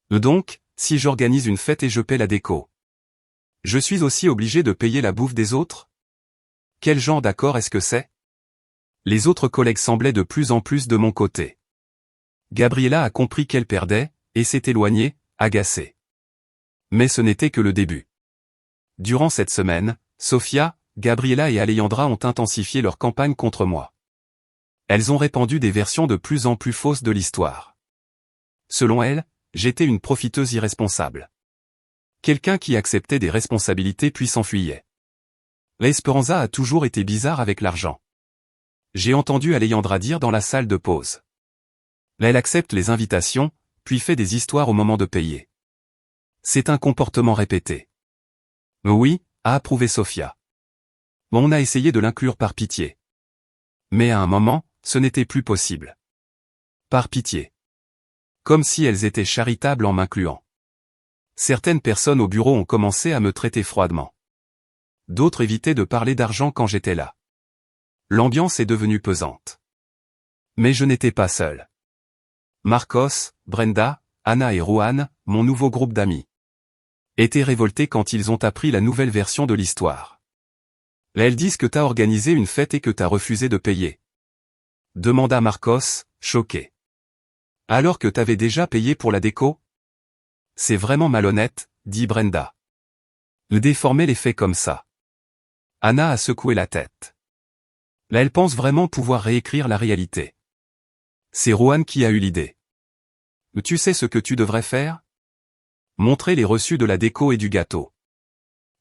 Donc, si j'organise une fête et je paie la déco, je suis aussi obligé de payer la bouffe des autres? Quel genre d'accord est-ce que c'est? Les autres collègues semblaient de plus en plus de mon côté. Gabriela a compris qu'elle perdait, et s'est éloignée, agacée. Mais ce n'était que le début. Durant cette semaine, Sofia, Gabriela et Alejandra ont intensifié leur campagne contre moi. Elles ont répandu des versions de plus en plus fausses de l'histoire. Selon elles, j'étais une profiteuse irresponsable. Quelqu'un qui acceptait des responsabilités puis s'enfuyait. L'Esperanza a toujours été bizarre avec l'argent. J'ai entendu Alejandra dire dans la salle de pause. Elle accepte les invitations, puis fait des histoires au moment de payer. C'est un comportement répété. Oui, a approuvé Sofia. On a essayé de l'inclure par pitié. Mais à un moment, ce n'était plus possible. Par pitié. Comme si elles étaient charitables en m'incluant. Certaines personnes au bureau ont commencé à me traiter froidement. D'autres évitaient de parler d'argent quand j'étais là. L'ambiance est devenue pesante. Mais je n'étais pas seul. Marcos, Brenda, Anna et Rohan, mon nouveau groupe d'amis, étaient révoltés quand ils ont appris la nouvelle version de l'histoire. Elles disent que t'as organisé une fête et que t'as refusé de payer. Demanda Marcos, choqué. Alors que t'avais déjà payé pour la déco? C'est vraiment malhonnête, dit Brenda. Déformer les faits comme ça. Anna a secoué la tête. Elle pense vraiment pouvoir réécrire la réalité. C'est Rohan qui a eu l'idée. Tu sais ce que tu devrais faire? Montrer les reçus de la déco et du gâteau.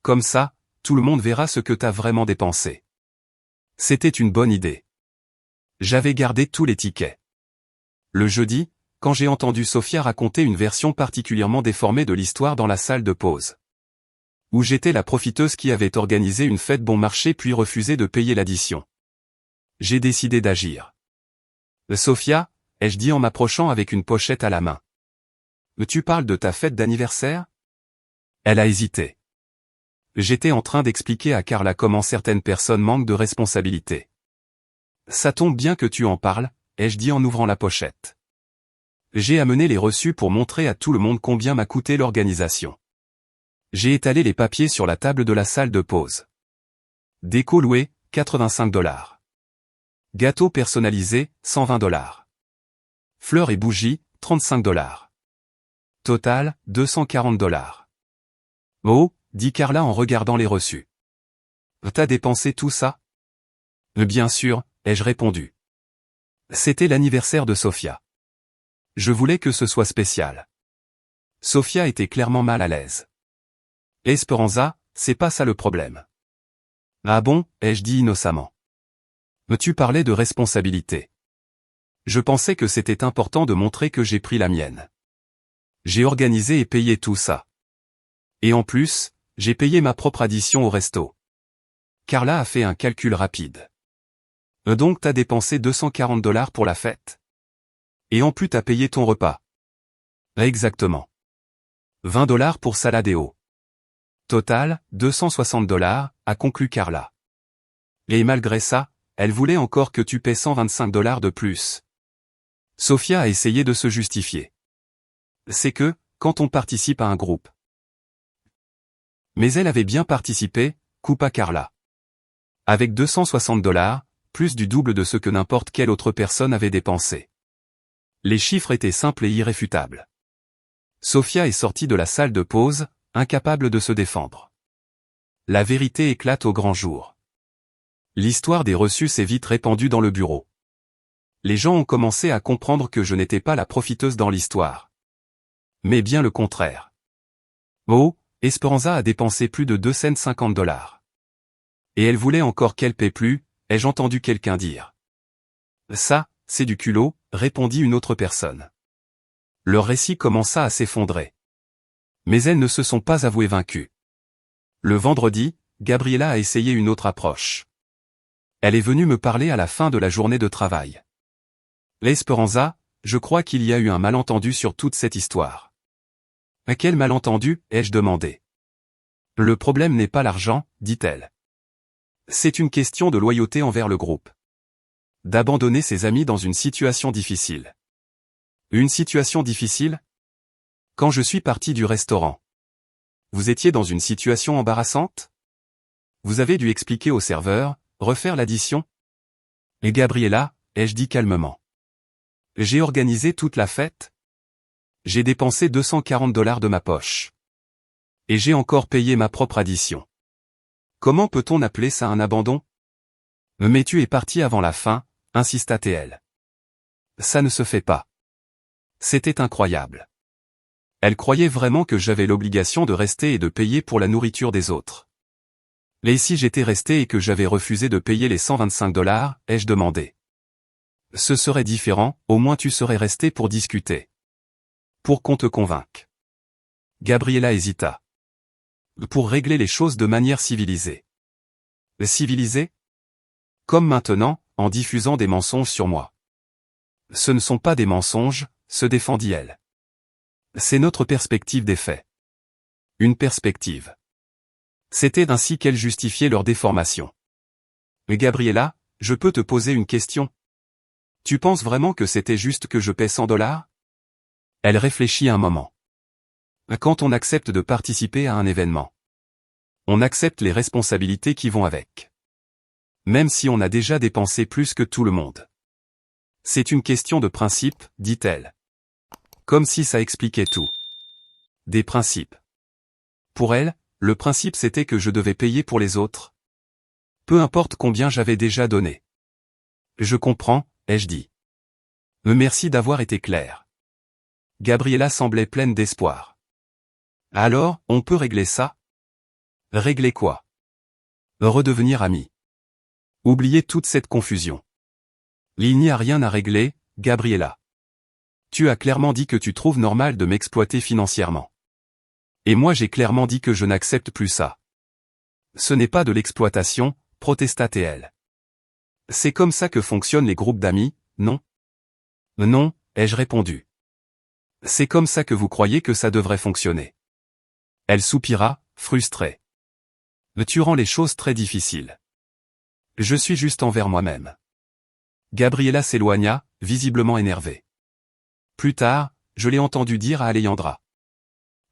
Comme ça, tout le monde verra ce que t'as vraiment dépensé. C'était une bonne idée. J'avais gardé tous les tickets. Le jeudi, quand j'ai entendu Sofia raconter une version particulièrement déformée de l'histoire dans la salle de pause. Où j'étais la profiteuse qui avait organisé une fête bon marché puis refusé de payer l'addition. J'ai décidé d'agir. Sofia, ai-je dit en m'approchant avec une pochette à la main. Tu parles de ta fête d'anniversaire? Elle a hésité. J'étais en train d'expliquer à Carla comment certaines personnes manquent de responsabilité. Ça tombe bien que tu en parles, ai-je dit en ouvrant la pochette. J'ai amené les reçus pour montrer à tout le monde combien m'a coûté l'organisation. J'ai étalé les papiers sur la table de la salle de pause. Déco louée, $85. Gâteau personnalisé, $120. Fleurs et bougies, $35. Total, $240. Oh, dit Carla en regardant les reçus. T'as dépensé tout ça? Bien sûr, ai-je répondu. C'était l'anniversaire de Sofia. Je voulais que ce soit spécial. Sofia était clairement mal à l'aise. Esperanza, c'est pas ça le problème. Ah bon, ai-je dit innocemment. Tu parlais de responsabilité. Je pensais que c'était important de montrer que j'ai pris la mienne. J'ai organisé et payé tout ça. Et en plus, j'ai payé ma propre addition au resto. Carla a fait un calcul rapide. Donc t'as dépensé $240 pour la fête? Et en plus t'as payé ton repas. Exactement. $20 pour salade et eau. Total, $260, a conclu Carla. Et malgré ça, elle voulait encore que tu paies $125 de plus. Sofia a essayé de se justifier. C'est que, quand on participe à un groupe. Mais elle avait bien participé, coupa Carla. Avec $260, plus du double de ce que n'importe quelle autre personne avait dépensé. Les chiffres étaient simples et irréfutables. Sofia est sortie de la salle de pause, incapable de se défendre. La vérité éclate au grand jour. L'histoire des reçus s'est vite répandue dans le bureau. Les gens ont commencé à comprendre que je n'étais pas la profiteuse dans l'histoire. Mais bien le contraire. Oh, Esperanza a dépensé plus de $250. Et elle voulait encore qu'elle paie plus, ai-je entendu quelqu'un dire. Ça, c'est du culot, répondit une autre personne. Leur récit commença à s'effondrer. Mais elles ne se sont pas avouées vaincues. Le vendredi, Gabriela a essayé une autre approche. Elle est venue me parler à la fin de la journée de travail. Esperanza, je crois qu'il y a eu un malentendu sur toute cette histoire. Quel malentendu, ai-je demandé. Le problème n'est pas l'argent, dit-elle. C'est une question de loyauté envers le groupe. D'abandonner ses amis dans une situation difficile. Une situation difficile? Quand je suis parti du restaurant. Vous étiez dans une situation embarrassante? Vous avez dû expliquer au serveur, refaire l'addition? Et Gabriela, ai-je dit calmement. J'ai organisé toute la fête? J'ai dépensé $240 de ma poche. Et j'ai encore payé ma propre addition. Comment peut-on appeler ça un abandon? Mais tu es parti avant la fin, insista-t-elle. Ça ne se fait pas. C'était incroyable. Elle croyait vraiment que j'avais l'obligation de rester et de payer pour la nourriture des autres. Et si j'étais resté et que j'avais refusé de payer les $125, ai-je demandé. Ce serait différent, au moins tu serais resté pour discuter. Pour qu'on te convainque. Gabriela hésita. Pour régler les choses de manière civilisée. Civilisée? Comme maintenant, en diffusant des mensonges sur moi. Ce ne sont pas des mensonges, se défendit-elle. C'est notre perspective des faits. Une perspective. C'était ainsi qu'elle justifiait leur déformation. Mais Gabriela, je peux te poser une question? Tu penses vraiment que c'était juste que je paie $100? Elle réfléchit un moment. Quand on accepte de participer à un événement, on accepte les responsabilités qui vont avec. Même si on a déjà dépensé plus que tout le monde. C'est une question de principe, dit-elle. Comme si ça expliquait tout. Des principes. Pour elle, le principe c'était que je devais payer pour les autres. Peu importe combien j'avais déjà donné. Je comprends, ai-je dit. Merci d'avoir été clair. Gabriela semblait pleine d'espoir. Alors, on peut régler ça? Régler quoi? Redevenir amis. Oubliez toute cette confusion. Il n'y a rien à régler, Gabriela. Tu as clairement dit que tu trouves normal de m'exploiter financièrement. Et moi j'ai clairement dit que je n'accepte plus ça. Ce n'est pas de l'exploitation, protesta-t-elle. C'est comme ça que fonctionnent les groupes d'amis, non? Non, ai-je répondu. C'est comme ça que vous croyez que ça devrait fonctionner. Elle soupira, frustrée. Tu rends les choses très difficiles. Je suis juste envers moi-même. Gabriela s'éloigna, visiblement énervée. Plus tard, je l'ai entendu dire à Alejandra.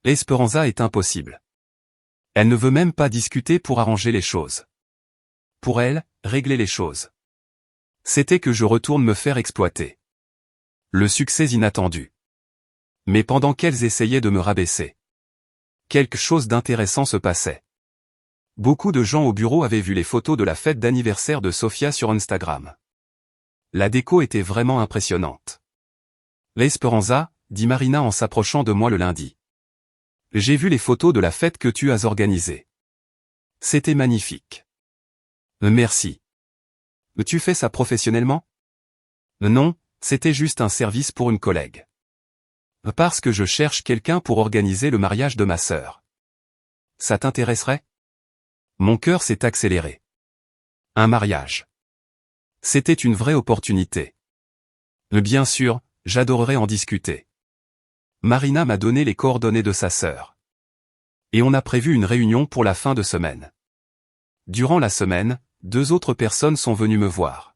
Esperanza est impossible. Elle ne veut même pas discuter pour arranger les choses. Pour elle, régler les choses. C'était que je retourne me faire exploiter. Le succès inattendu. Mais pendant qu'elles essayaient de me rabaisser. quelque chose d'intéressant se passait. Beaucoup de gens au bureau avaient vu les photos de la fête d'anniversaire de Sofia sur Instagram. La déco était vraiment impressionnante. L'Esperanza, dit Marina en s'approchant de moi le lundi. J'ai vu les photos de la fête que tu as organisée. C'était magnifique. Merci. Tu fais ça professionnellement? Non, c'était juste un service pour une collègue. Parce que je cherche quelqu'un pour organiser le mariage de ma sœur. Ça t'intéresserait? Mon cœur s'est accéléré. Un mariage. C'était une vraie opportunité. Bien sûr, j'adorerais en discuter. Marina m'a donné les coordonnées de sa sœur. Et on a prévu une réunion pour la fin de semaine. Durant la semaine, 2 autres personnes sont venues me voir.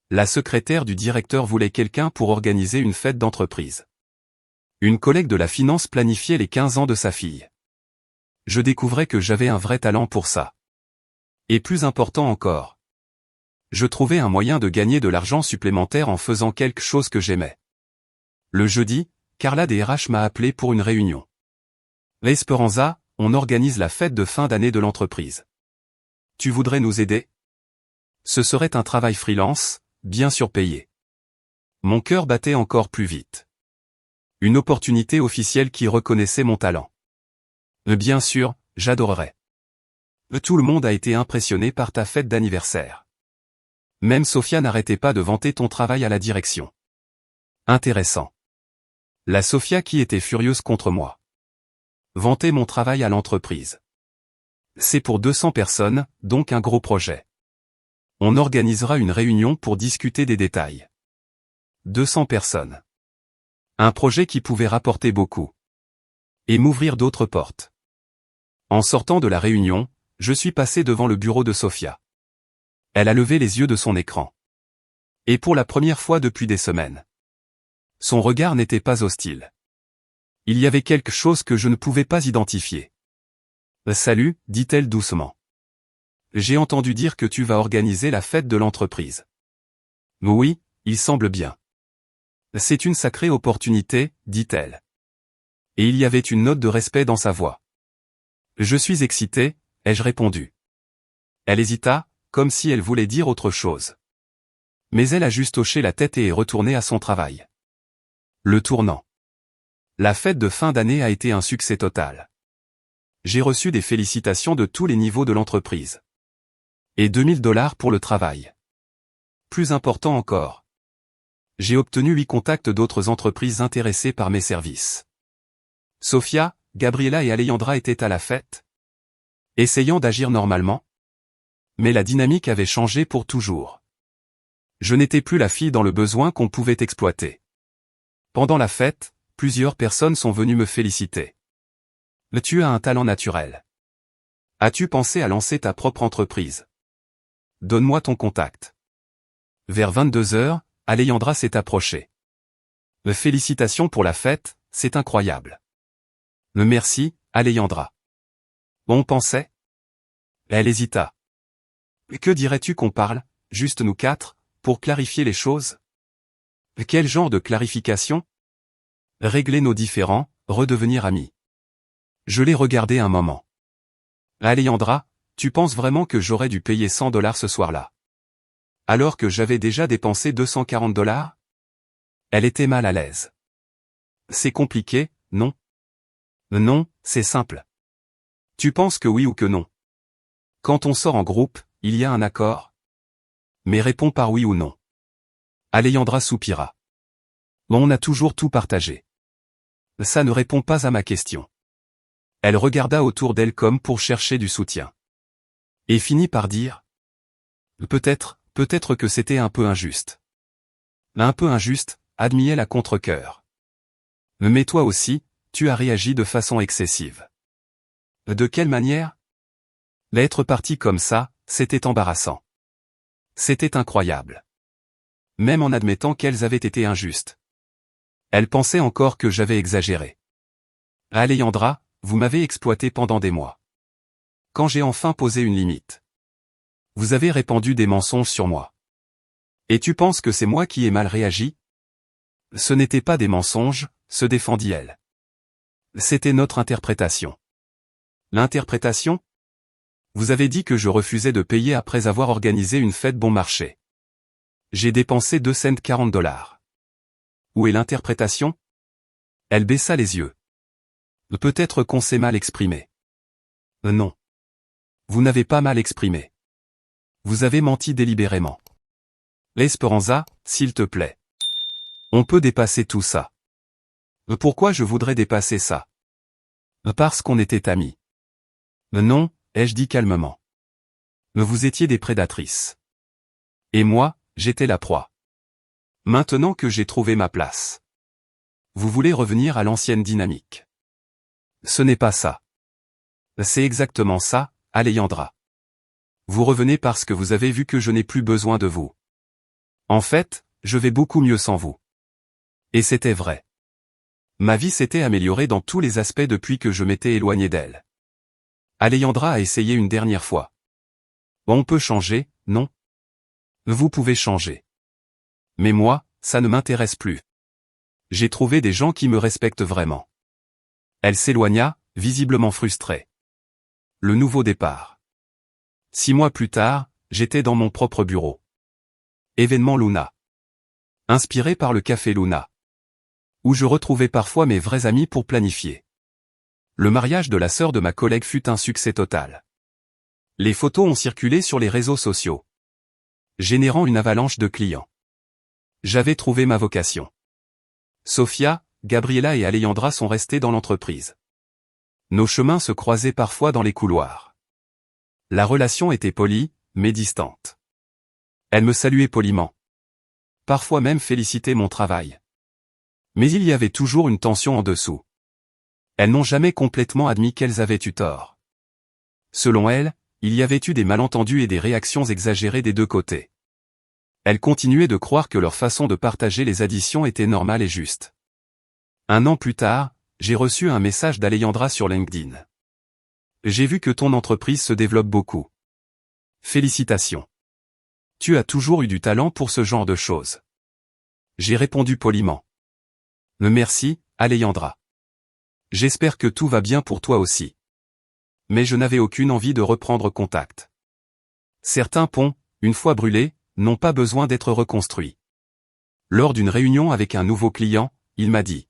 La secrétaire du directeur voulait quelqu'un pour organiser une fête d'entreprise. Une collègue de la finance planifiait les 15 ans de sa fille. Je découvrais que j'avais un vrai talent pour ça. Et plus important encore, je trouvais un moyen de gagner de l'argent supplémentaire en faisant quelque chose que j'aimais. Le jeudi, Carla des RH m'a appelé pour une réunion. L'Esperanza, on organise la fête de fin d'année de l'entreprise. Tu voudrais nous aider? Ce serait un travail freelance, bien sûr payé. Mon cœur battait encore plus vite. Une opportunité officielle qui reconnaissait mon talent. Bien sûr, j'adorerais. Tout le monde a été impressionné par ta fête d'anniversaire. Même Sofia n'arrêtait pas de vanter ton travail à la direction. Intéressant. La Sofia qui était furieuse contre moi. Vanter mon travail à l'entreprise. C'est pour 200 personnes, donc un gros projet. On organisera une réunion pour discuter des détails. 200 personnes. Un projet qui pouvait rapporter beaucoup. Et m'ouvrir d'autres portes. En sortant de la réunion, je suis passé devant le bureau de Sofia. Elle a levé les yeux de son écran. Et pour la première fois depuis des semaines. Son regard n'était pas hostile. Il y avait quelque chose que je ne pouvais pas identifier. « Salut », dit-elle doucement. « J'ai entendu dire que tu vas organiser la fête de l'entreprise. » « Oui, il semble bien. »« C'est une sacrée opportunité, » dit-elle. Et il y avait une note de respect dans sa voix. « Je suis excité », ai-je répondu. Elle hésita, comme si elle voulait dire autre chose. Mais elle a juste hoché la tête et est retournée à son travail. Le tournant. La fête de fin d'année a été un succès total. J'ai reçu des félicitations de tous les niveaux de l'entreprise. Et $2000 pour le travail. Plus important encore. J'ai obtenu 8 contacts d'autres entreprises intéressées par mes services. Sofia, Gabriela et Alejandra étaient à la fête. Essayant d'agir normalement. Mais la dynamique avait changé pour toujours. Je n'étais plus la fille dans le besoin qu'on pouvait exploiter. Pendant la fête, plusieurs personnes sont venues me féliciter. Tu as un talent naturel. As-tu pensé à lancer ta propre entreprise? Donne-moi ton contact. Vers 22h, Alejandra s'est approchée. Félicitations pour la fête, c'est incroyable. Merci, Alejandra. On pensait? Elle hésita. Que dirais-tu qu'on parle, juste nous 4, pour clarifier les choses? Quel genre de clarification? Régler nos différends, redevenir amis. Je l'ai regardé un moment. Alejandra, tu penses vraiment que j'aurais dû payer $100 ce soir-là? Alors que j'avais déjà dépensé $240? Elle était mal à l'aise. C'est compliqué, non? Non, c'est simple. Tu penses que oui ou que non? Quand on sort en groupe, il y a un accord? Mais réponds par oui ou non. Alejandra soupira. On a toujours tout partagé. Ça ne répond pas à ma question. Elle regarda autour d'elle comme pour chercher du soutien. Et finit par dire. Peut-être que c'était un peu injuste. Un peu injuste, admit-elle à contre-cœur. Mais toi aussi, tu as réagi de façon excessive. De quelle manière? L'être parti comme ça, c'était embarrassant. C'était incroyable. Même en admettant qu'elles avaient été injustes. Elle pensait encore que j'avais exagéré. Alejandra, vous m'avez exploité pendant des mois. Quand j'ai enfin posé une limite. Vous avez répandu des mensonges sur moi. Et tu penses que c'est moi qui ai mal réagi? Ce n'était pas des mensonges, se défendit-elle. C'était notre interprétation. L'interprétation? Vous avez dit que je refusais de payer après avoir organisé une fête bon marché. J'ai dépensé 2 cents 40 $. Où est l'interprétation? Elle baissa les yeux. Peut-être qu'on s'est mal exprimé. Non. Vous n'avez pas mal exprimé. Vous avez menti délibérément. Esperanza, s'il te plaît. On peut dépasser tout ça. Pourquoi je voudrais dépasser ça? Parce qu'on était amis. Non, ai-je dit calmement. Vous étiez des prédatrices. Et moi, j'étais la proie. Maintenant que j'ai trouvé ma place. Vous voulez revenir à l'ancienne dynamique. Ce n'est pas ça. C'est exactement ça, Alejandra. Vous revenez parce que vous avez vu que je n'ai plus besoin de vous. En fait, je vais beaucoup mieux sans vous. Et c'était vrai. Ma vie s'était améliorée dans tous les aspects depuis que je m'étais éloigné d'elle. Alejandra a essayé une dernière fois. On peut changer, non? Vous pouvez changer. Mais moi, ça ne m'intéresse plus. J'ai trouvé des gens qui me respectent vraiment. Elle s'éloigna, visiblement frustrée. Le nouveau départ. 6 mois plus tard, j'étais dans mon propre bureau. Événement Luna. Inspiré par le café Luna. Où je retrouvais parfois mes vrais amis pour planifier. Le mariage de la sœur de ma collègue fut un succès total. Les photos ont circulé sur les réseaux sociaux, générant une avalanche de clients. J'avais trouvé ma vocation. Sofia, Gabriela et Alejandra sont restés dans l'entreprise. Nos chemins se croisaient parfois dans les couloirs. La relation était polie, mais distante. Elle me saluait poliment. Parfois même félicitait mon travail. Mais il y avait toujours une tension en dessous. Elles n'ont jamais complètement admis qu'elles avaient eu tort. Selon elles, il y avait eu des malentendus et des réactions exagérées des deux côtés. Elles continuaient de croire que leur façon de partager les additions était normale et juste. 1 an plus tard, j'ai reçu un message d'Alejandra sur LinkedIn. J'ai vu que ton entreprise se développe beaucoup. Félicitations. Tu as toujours eu du talent pour ce genre de choses. J'ai répondu poliment. Merci, Alejandra. J'espère que tout va bien pour toi aussi. Mais je n'avais aucune envie de reprendre contact. Certains ponts, une fois brûlés, n'ont pas besoin d'être reconstruits. Lors d'une réunion avec un nouveau client, il m'a dit.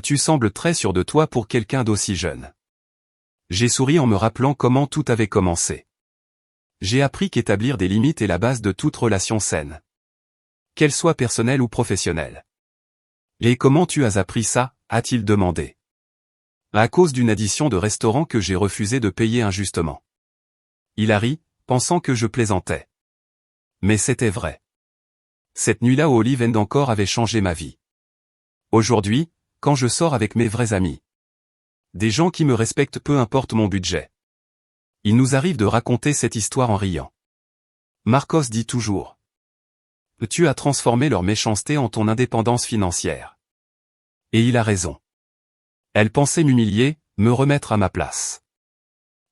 Tu sembles très sûr de toi pour quelqu'un d'aussi jeune. J'ai souri en me rappelant comment tout avait commencé. J'ai appris qu'établir des limites est la base de toute relation saine. Qu'elle soit personnelle ou professionnelle. Et comment tu as appris ça, a-t-il demandé. À cause d'une addition de restaurant que j'ai refusé de payer injustement. Il a ri, pensant que je plaisantais. Mais c'était vrai. Cette nuit-là au Olive End encore avait changé ma vie. Aujourd'hui, quand je sors avec mes vrais amis. Des gens qui me respectent peu importe mon budget. Il nous arrive de raconter cette histoire en riant. Marcos dit toujours. Tu as transformé leur méchanceté en ton indépendance financière. Et il a raison. Elles pensaient m'humilier, me remettre à ma place.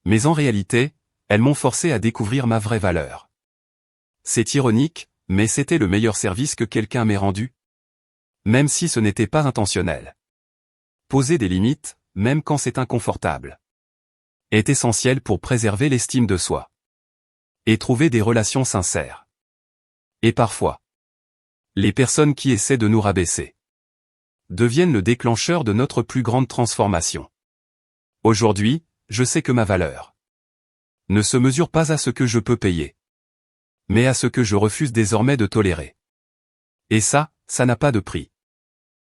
Mais en réalité, elles m'ont forcé à découvrir ma vraie valeur. C'est ironique, mais c'était le meilleur service que quelqu'un m'ait rendu. Même si ce n'était pas intentionnel. Poser des limites, même quand c'est inconfortable, est essentiel pour préserver l'estime de soi. Et trouver des relations sincères. Et parfois, les personnes qui essaient de nous rabaisser deviennent le déclencheur de notre plus grande transformation. Aujourd'hui, je sais que ma valeur ne se mesure pas à ce que je peux payer, mais à ce que je refuse désormais de tolérer. Et ça n'a pas de prix.